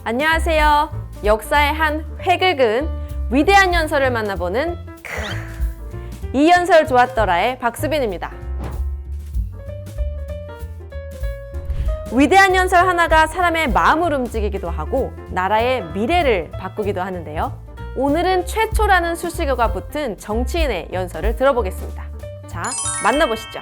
안녕하세요. 역사의 한 획을 그은 위대한 연설을 만나보는 이 연설 좋았더라의 박수빈입니다. 위대한 연설 하나가 사람의 마음을 움직이기도 하고 나라의 미래를 바꾸기도 하는데요. 오늘은 최초라는 수식어가 붙은 정치인의 연설을 들어보겠습니다. 자, 만나보시죠.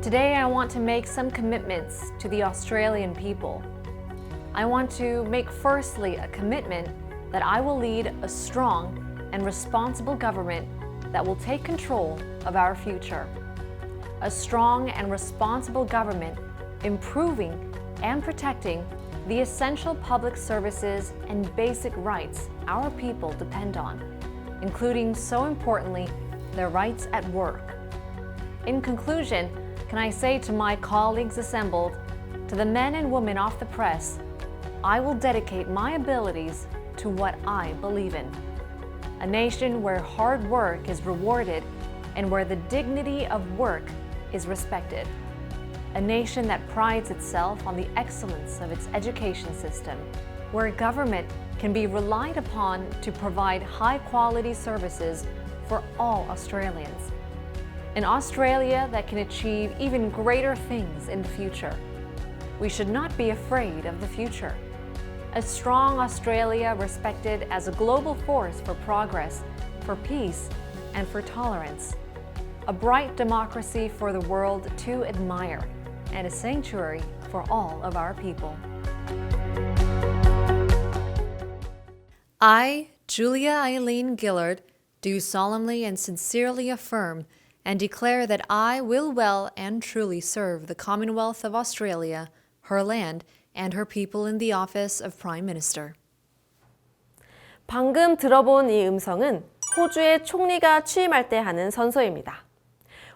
Today I want to make some commitments to the Australian people. I want to make firstly a commitment that I will lead a strong and responsible government that will take control of our future. A strong and responsible government improving and protecting the essential public services and basic rights our people depend on, including, so importantly, their rights at work. In conclusion, can I say to my colleagues assembled, to the men and women of the press, I will dedicate my abilities to what I believe in. A nation where hard work is rewarded and where the dignity of work is respected. A nation that prides itself on the excellence of its education system, where government can be relied upon to provide high-quality services for all Australians. An Australia that can achieve even greater things in the future. We should not be afraid of the future. A strong Australia respected as a global force for progress, for peace, and for tolerance. A bright democracy for the world to admire, and a sanctuary for all of our people. I, Julia Eileen Gillard, do solemnly and sincerely affirm and declare that I will well and truly serve the Commonwealth of Australia, her land, and her people in the office of Prime Minister. 방금 들어본 이 음성은 호주의 총리가 취임할 때 하는 선서입니다.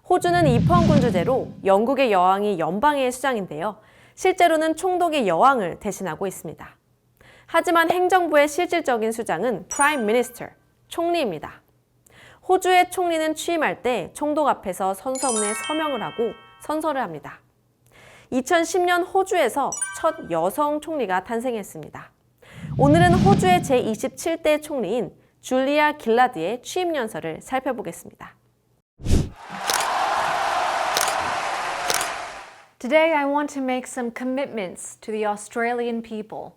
호주는 입헌군주제로 영국의 여왕이 연방의 수장인데요. 실제로는 총독의 여왕을 대신하고 있습니다. 하지만 행정부의 실질적인 수장은 Prime Minister, 총리입니다. 호주의 총리는 취임할 때 총독 앞에서 선서문에 서명을 하고 선서를 합니다. 2010년 호주에서 첫 여성 총리가 탄생했습니다. 오늘은 호주의 제27대 총리인 줄리아 길라드의 취임 연설을 살펴보겠습니다. Today I want to make some commitments to the Australian people.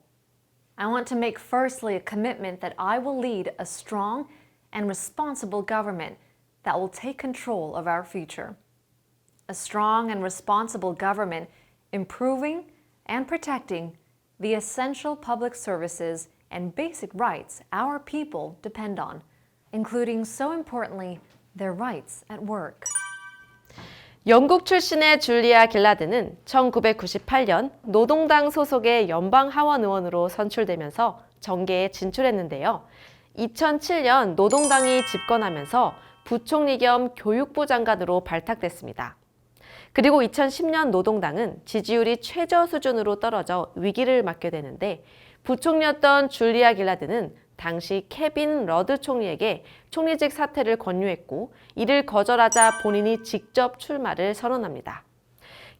I want to make firstly a commitment that I will lead a strong and responsible government that will take control of our future. A strong and responsible government improving and protecting the essential public services and basic rights our people depend on, including, so importantly, their rights at work. 영국 출신의 줄리아 길라드는 1998년 노동당 소속의 연방 하원 의원으로 선출되면서 정계에 진출했는데요. 2007년 노동당이 집권하면서 부총리 겸 교육부 장관으로 발탁됐습니다. 그리고 2010년 노동당은 지지율이 최저 수준으로 떨어져 위기를 맞게 되는데 부총리였던 줄리아 길라드는 당시 케빈 러드 총리에게 총리직 사퇴를 권유했고 이를 거절하자 본인이 직접 출마를 선언합니다.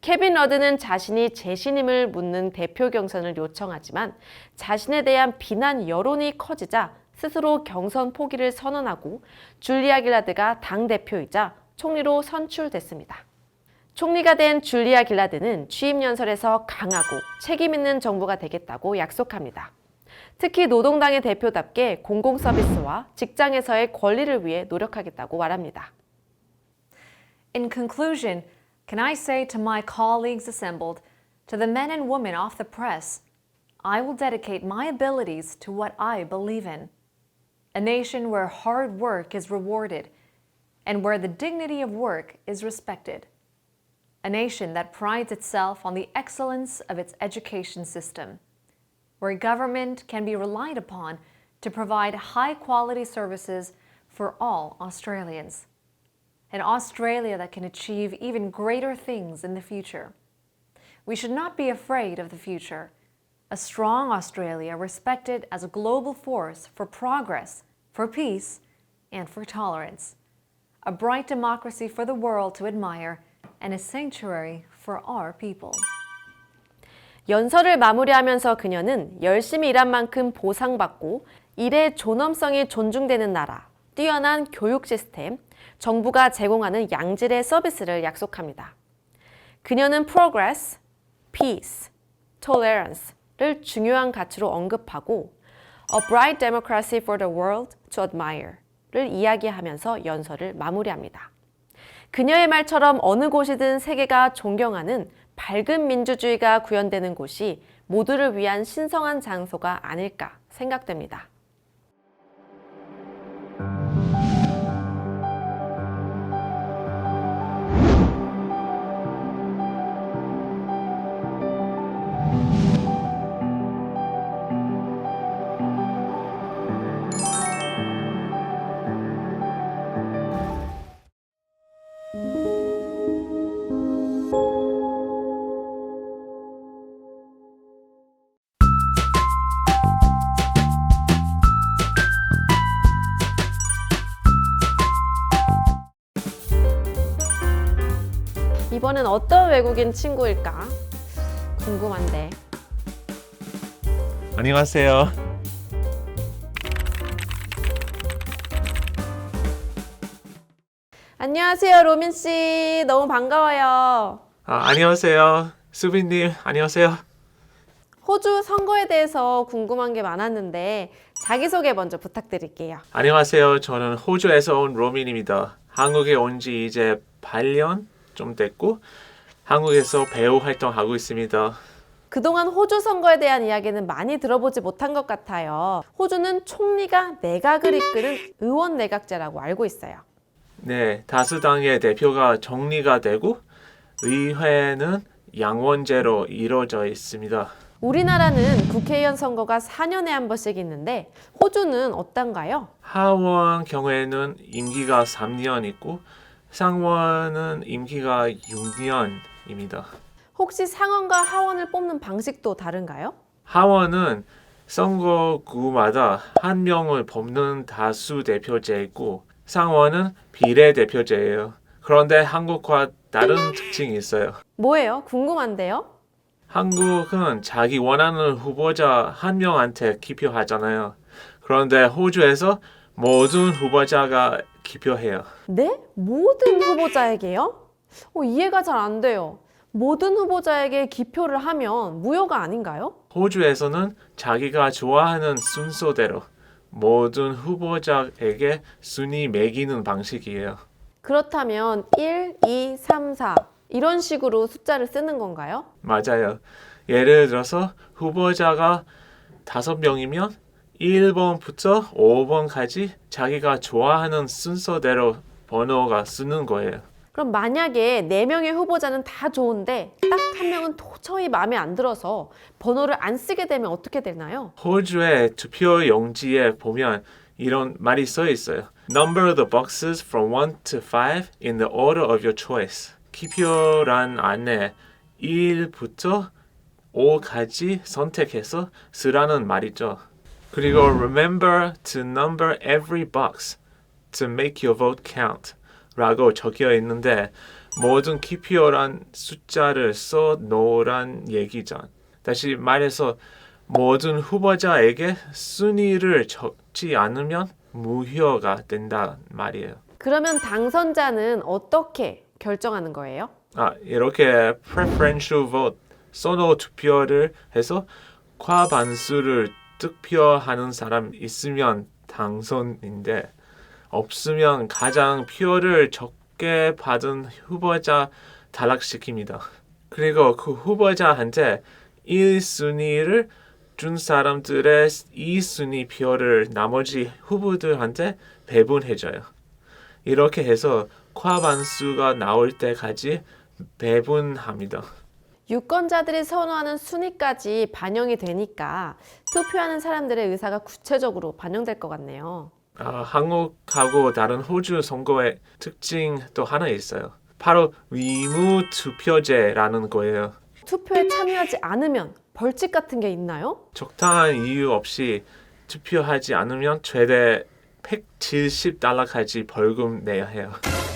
케빈 러드는 자신이 재신임을 묻는 대표 경선을 요청하지만 자신에 대한 비난 여론이 커지자 스스로 경선 포기를 선언하고 줄리아 길라드가 당대표이자 총리로 선출됐습니다. 총리가 된 줄리아 길라드는 취임 연설에서 강하고 책임 있는 정부가 되겠다고 약속합니다. 특히 노동당의 대표답게 공공 서비스와 직장에서의 권리를 위해 노력하겠다고 말합니다. In conclusion, can I say to my colleagues assembled, to the men and women of the press, I will dedicate my abilities to what I believe in. A nation where hard work is rewarded and where the dignity of work is respected. A nation that prides itself on the excellence of its education system, where government can be relied upon to provide high-quality services for all Australians. An Australia that can achieve even greater things in the future, We should not be afraid of the future. A strong Australia respected as a global force for progress, for peace, and for tolerance. A bright democracy for the world to admire and a sanctuary for our people. 연설을 마무리하면서 그녀는 열심히 일한 만큼 보상받고 일의 존엄성이 존중되는 나라, 뛰어난 교육 시스템, 정부가 제공하는 양질의 서비스를 약속합니다. 그녀는 progress, peace, tolerance를 중요한 가치로 언급하고 a bright democracy for the world to admire를 이야기하면서 연설을 마무리합니다. 그녀의 말처럼 어느 곳이든 세계가 존경하는 밝은 민주주의가 구현되는 곳이 모두를 위한 신성한 장소가 아닐까 생각됩니다. 이번엔 어떤 외국인 친구일까? 궁금한데. 안녕하세요. 안녕하세요, 로민 씨. 너무 반가워요. 안녕하세요. 수빈님, 안녕하세요. 호주 선거에 대해서 궁금한 게 많았는데 자기소개 먼저 부탁드릴게요. 안녕하세요. 저는 호주에서 온 로민입니다. 한국에 온 지 이제 8년 좀 됐고 한국에서 배우 활동하고 있습니다. 그동안 호주 선거에 대한 이야기는 많이 들어보지 못한 것 같아요. 호주는 총리가 내각을 이끄는 의원 내각제라고 알고 있어요. 네, 다수당의 대표가 정리가 되고 의회는 양원제로 이루어져 있습니다. 우리나라는 국회의원 선거가 4년에 한 번씩 있는데 호주는 어떤가요? 하원 경우에는 임기가 3년 있고 상원은 임기가 6년입니다. 혹시 상원과 하원을 뽑는 방식도 다른가요? 하원은 선거구마다 한 명을 뽑는 다수 대표제이고 상원은 비례대표제예요. 그런데 한국과 다른 특징이 있어요. 뭐예요? 궁금한데요? 한국은 자기 원하는 후보자 한 명한테 기표하잖아요. 그런데 호주에서 모든 후보자가 기표해요. 네? 모든 후보자에게요? 이해가 잘 안 돼요. 모든 후보자에게 기표를 하면 무효가 아닌가요? 호주에서는 자기가 좋아하는 순서대로 모든 후보자에게 순위 매기는 방식이에요. 그렇다면 1, 2, 3, 4 이런 식으로 숫자를 쓰는 건가요? 맞아요. 예를 들어서 후보자가 5명이면 1번부터 5번까지 자기가 좋아하는 순서대로 번호가 쓰는 거예요. 그럼 만약에 4명의 후보자는 다 좋은데 딱 한 명은 도저히 마음에 안 들어서 번호를 안 쓰게 되면 어떻게 되나요? 호주의 투표 용지에 보면 이런 말이 써 있어요. Number the boxes from 1 to 5 in the order of your choice. 기표란 안에 1부터 5까지 선택해서 쓰라는 말이죠. 그리고 remember to number every box to make your vote count 라고 적혀 있는데 모든 기표란 숫자를 써 놓으란 얘기죠. 다시 말해서 모든 후보자에게 순위를 적지 않으면 무효가 된다 말이에요. 그러면 당선자는 어떻게 결정하는 거예요? 이렇게 preferential vote, 선호 투표를 해서 과반수를 득표하는 사람 있으면 당선인데 없으면 가장 표를 적게 받은 후보자 탈락시킵니다. 그리고 그 후보자한테 1순위를 준 사람들의 2순위 표를 나머지 후보들한테 배분해줘요. 이렇게 해서 과반수가 나올 때까지 배분합니다. 유권자들이 선호하는 순위까지 반영이 되니까 투표하는 사람들의 의사가 구체적으로 반영될 것 같네요. 한국하고 다른 호주 선거의 특징 또 하나 있어요. 바로 의무 투표제라는 거예요. 투표에 참여하지 않으면 벌칙 같은 게 있나요? 적당한 이유 없이 투표하지 않으면 최대 $170까지 벌금 내야 해요.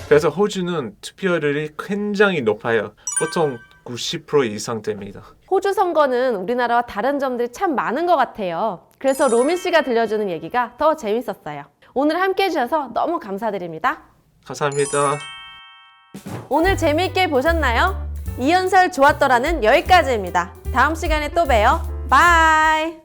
그래서 호주는 투표율이 굉장히 높아요. 보통 90% 이상 됩니다. 호주 선거는 우리나라와 다른 점들이 참 많은 것 같아요. 그래서 로민 씨가 들려주는 얘기가 더 재밌었어요. 오늘 함께 해주셔서 너무 감사드립니다. 감사합니다. 오늘 재미있게 보셨나요? 이연설 좋았더라는 여기까지입니다. 다음 시간에 또 봬요. 바이!